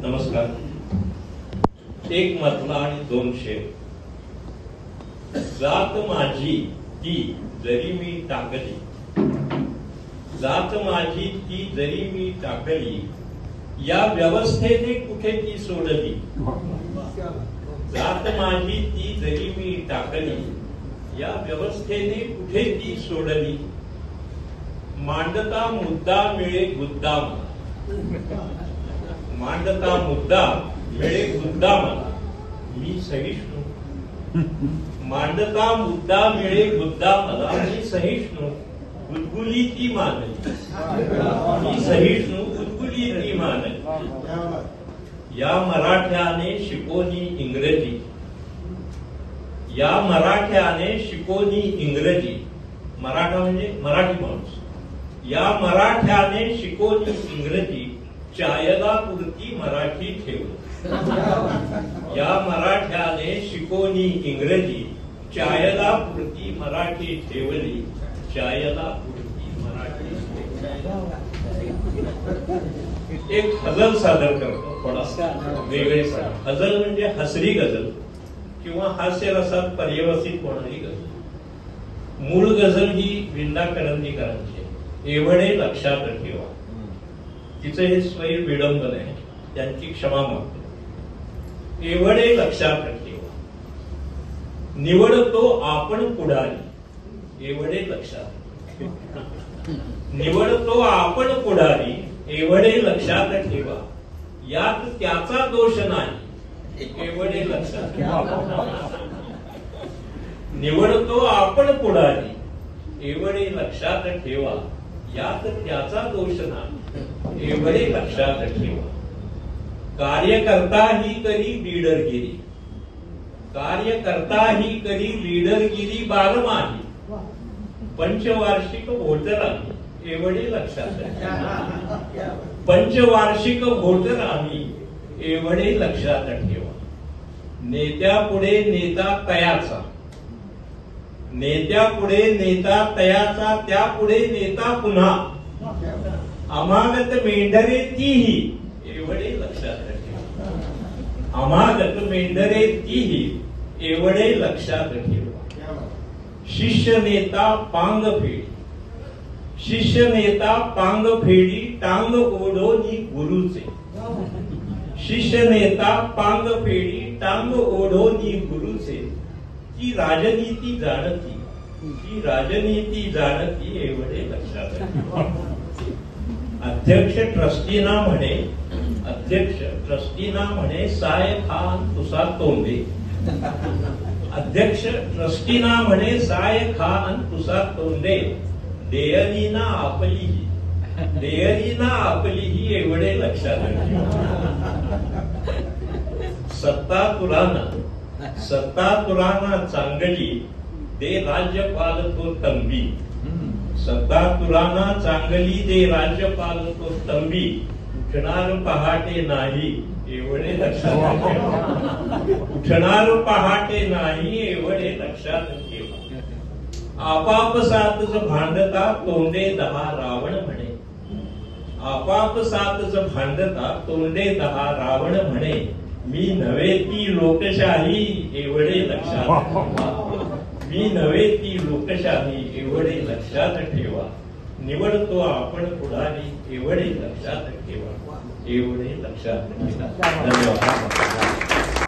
नमस्कार. एक मजला आणि दोन शेर. जात माझी ती जरी मी टाकली, जात माझी ती जरी मी टाकली, या व्यवस्थेने कुठे ती सोडली. जात माझी ती जरी मी टाकली, या व्यवस्थेने कुठे ती सोडली. मांडता मुद्दा मिळे गुद्दा मला, मांडता मुद्दा मिळे गुद्दा मला, मी सहिष्णू. मांडता मुद्दा मिळे गुद्दा मला, मी सहिष्णू. गुदगुली ती मानली, मी सहिष्णू. गुदगुली ती मानली. या मराठ्याने शिकवली इंग्रजी, या मराठ्याने शिकवली इंग्रजी. मराठा म्हणजे मराठी माणूस. या मराठ्याने शिकवली इंग्रजी, चायला पुरती मराठी ठेवली. या मराठ्याने शिकवली इंग्रजी, चायला पुरती मराठी ठेवली. चायला पुरती मराठी ठेवली. एक गझल सादर करतो, थोडासा वेगळे सादर. गझल म्हणजे हसरी गझल किंवा हास्य रसात पर्यवसित होणारी गझल. मूळ गझल ही विंदा करंदीकरांची. एवढे लक्षात ठेवा. तिचं हे स्वैर विडंबन आहे, त्यांची क्षमा मागतो. एवढे लक्षात ठेवा. निवडतो आपण पुढारी, एवढे लक्षात. निवडतो आपण पुढारी, एवढे लक्षात ठेवा. यात त्याचा दोष नाही, एवढे लक्षात ठेवा. निवडतो आपण पुढारी, एवढे लक्षात ठेवा. यात त्याचा दोष नाही, एवढे लक्षात ठेवा. कार्यकर्ता ही करी लीडरगिरी, कार्यकर्ता ही करी लीडरगिरी बारमाही. पंचवार्षिक व्होटर आम्ही, एवढे लक्षात ठेवा. पंचवार्षिक व्होटर आम्ही, एवढे लक्षात ठेवा. नेत्यापुढे नेता तयाचा, नेत्यापुढे नेता तयाचा, त्यापुढे नेता पुन्हा. अमागत मेंढरे तीही, एवढे लक्षात ठेवा. अमागत मेंढरे तीही, एवढे लक्षात ठेवा. शिष्य नेता पांग फेडी, शिष्य नेता पांग फेडी, टांग ओढोनी गुरुचे. शिष्य नेता पांग फेडी, टांग ओढोनी गुरुचे. ती राजनीती जाणती, ती राजनीती जाणती, एवढे लक्षात ठेवा. अध्यक्ष ट्रस्टीना म्हणे, अध्यक्ष ट्रस्टीना म्हणे, साय खान तुसा तोंडे. अध्यक्ष ट्रस्टीना म्हणे, साय खान तुसा तोंडे. देयलीना आपलीही, देयलीना आपलीही, एवढे लक्षात ठेवा. सत्ता तुलाना, सत्ता तुलाना चांगली, दे राज्यपाल तो तंबी. सत्ता तुलाना चांगली, दे राज्यपाल तो तंबी. उठणार पहाटे नाही, एवढे लक्षात ठेवा. उठणार पहाटे नाही, एवढे लक्षात ठेवा. आपापसातच भांडता तोंडे 10 रावण म्हणे. आपापसातच भांडता तोंडे 10 रावण म्हणे. मी नव्हे ती लोकशाही, एवढे लक्षात ठेवा. मी नव्हे ती लोकशाही, एवढे लक्षात ठेवा. निवडतो आपण पुढारी, एवढे लक्षात ठेवा. एवढे लक्षात ठेवा. धन्यवाद.